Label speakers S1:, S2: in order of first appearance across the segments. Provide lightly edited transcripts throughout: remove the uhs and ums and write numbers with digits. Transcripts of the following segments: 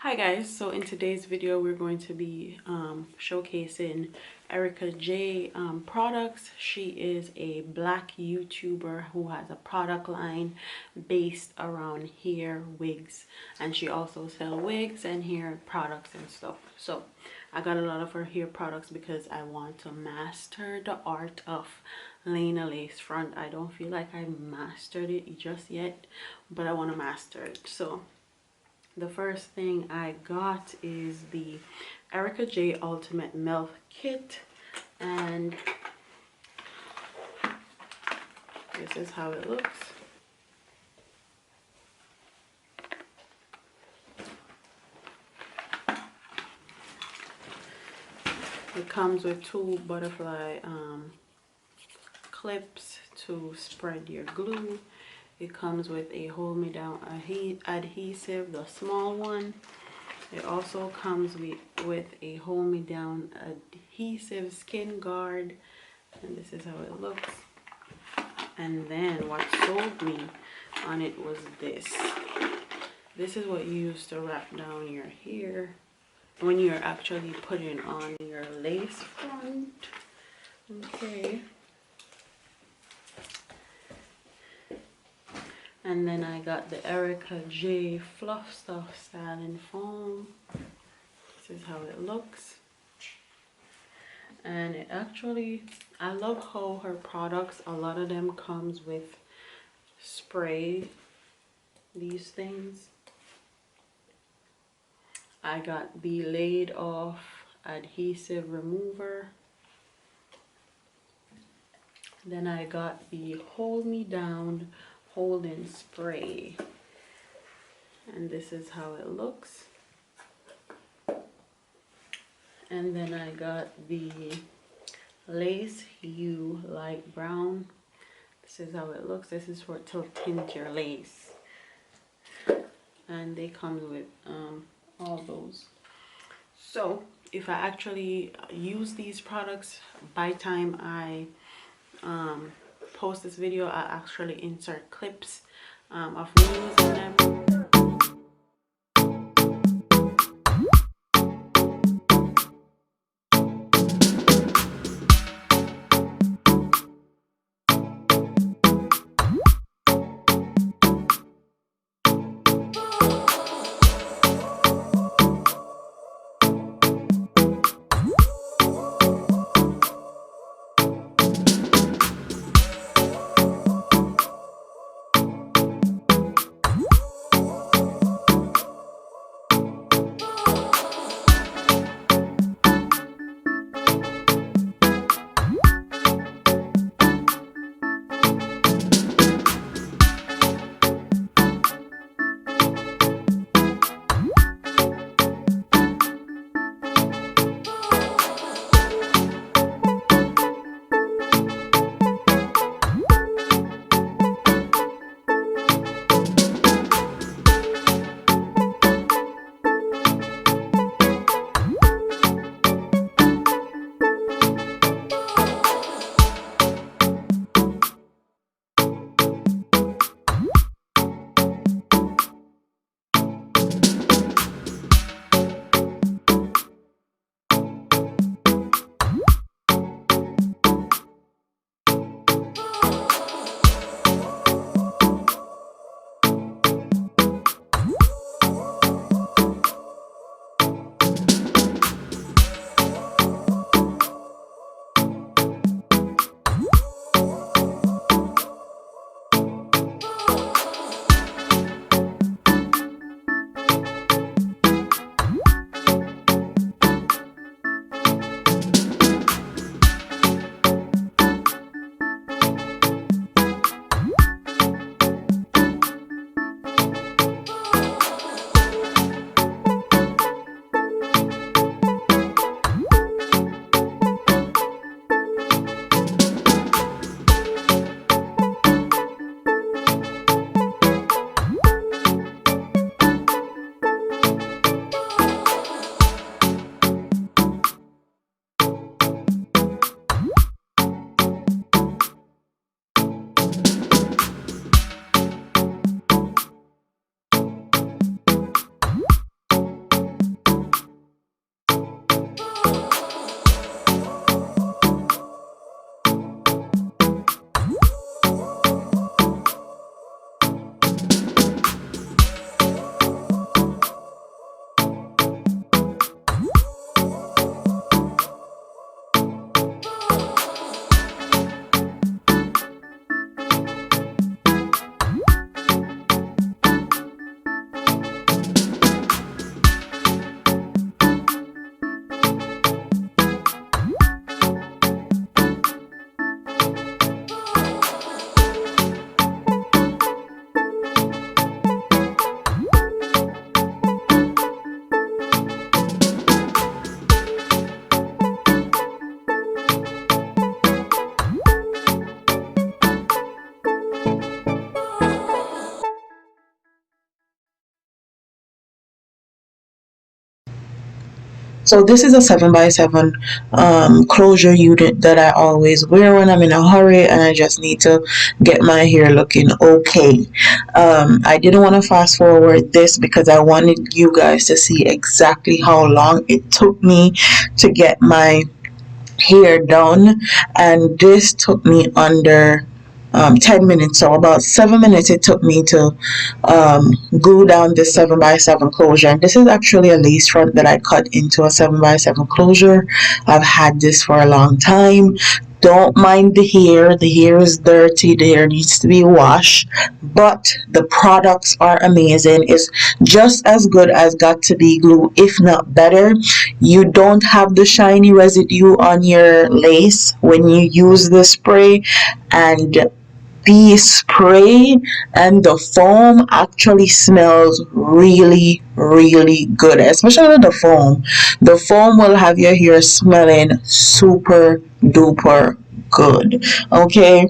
S1: Hi guys, so in today's video we're going to be showcasing Ericka J products. She is a black YouTuber who has a product line based around hair wigs, and she also sells wigs and hair products and stuff. So I got a lot of her hair products because I want to master the art of laying a lace front. I don't feel like I've mastered it just yet, but I want to master it. So the first thing I got is the Ericka J Ultimate Melt Kit, and this is how it looks. It comes with two butterfly clips to spread your glue. It comes with a hold me down adhesive, the small one. It also comes with a hold me down adhesive skin guard, and this is how it looks. And then what sold me on it was this. This is what you use to wrap down your hair when you're actually putting on your lace front. Okay. And then I got the Ericka J Fluff Stuff Styling Foam. This is how it looks. And it actually, I love how her products, a lot of them comes with spray, these things. I got the laid off adhesive remover. Then I got the hold me down holding spray, and this is how it looks. And then I got the lace hue light brown. This is how it looks. This is for to tint your lace, and they come with all those. So if I actually use these products, by time I post this video, I'll actually insert clips of me using them.
S2: So this is a 7x7 closure unit that I always wear when I'm in a hurry and I just need to get my hair looking okay. I didn't want to fast forward this because I wanted you guys to see exactly how long it took me to get my hair done, and this took me under 10 minutes. So about 7 minutes it took me to glue down this 7x7 closure. And this is actually a lace front that I cut into a 7x7 closure. I've had this for a long time. Don't mind the hair. The hair is dirty. The hair needs to be washed. But the products are amazing. It's just as good as Got to Be glue, if not better. You don't have the shiny residue on your lace when you use the spray, and the spray and the foam actually smells really, really good, especially the foam. The foam will have your hair smelling super duper good. Okay,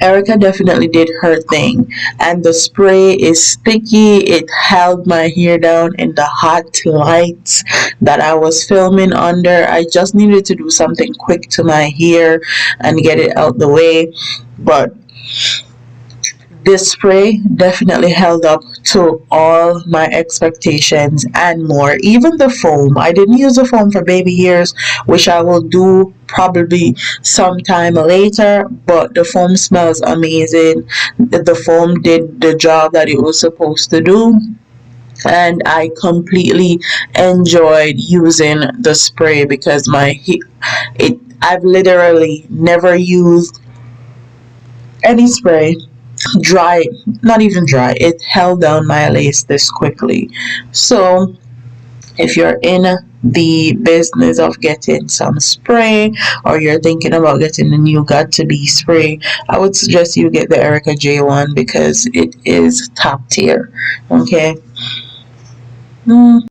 S2: Erica definitely did her thing, and the spray is sticky. It held my hair down in the hot lights that I was filming under. I just needed to do something quick to my hair and get it out the way, but this spray definitely held up to all my expectations and more. Even the foam. I didn't use the foam for baby hairs, which I will do probably sometime later, but the foam smells amazing. The foam did the job that it was supposed to do. And I completely enjoyed using the spray because I've literally never used any spray dry, not even dry, it held down my lace this quickly. So if you're in the business of getting some spray, or you're thinking about getting the new Got to Be spray, I would suggest you get the Ericka J one because it is top tier. Okay. Mm.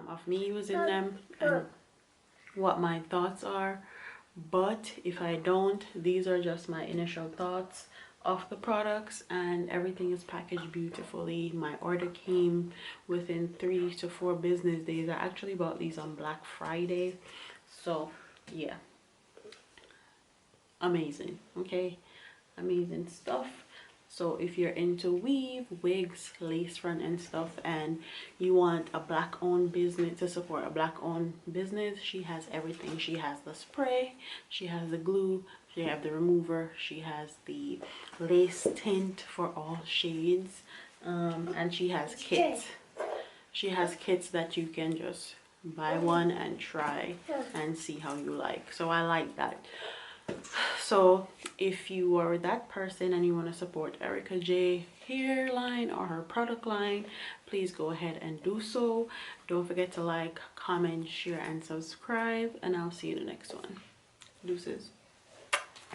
S1: Of me using them and what my thoughts are. But if I don't, these are just my initial thoughts of the products, and everything is packaged beautifully. My order came within 3 to 4 business days. I actually bought these on Black Friday, so yeah, amazing. Okay, amazing stuff. So if you're into weave, wigs, lace front and stuff, and you want a black owned business, to support a black owned business, she has everything. She has the spray, she has the glue, she has the remover, she has the lace tint for all shades, and she has kits. She has kits that you can just buy one and try and see how you like. So I like that. So if you are that person and you want to support Ericka J hairline or her product line, please go ahead and do so. Don't forget to like, comment, share and subscribe, and I'll see you in the next one. Deuces.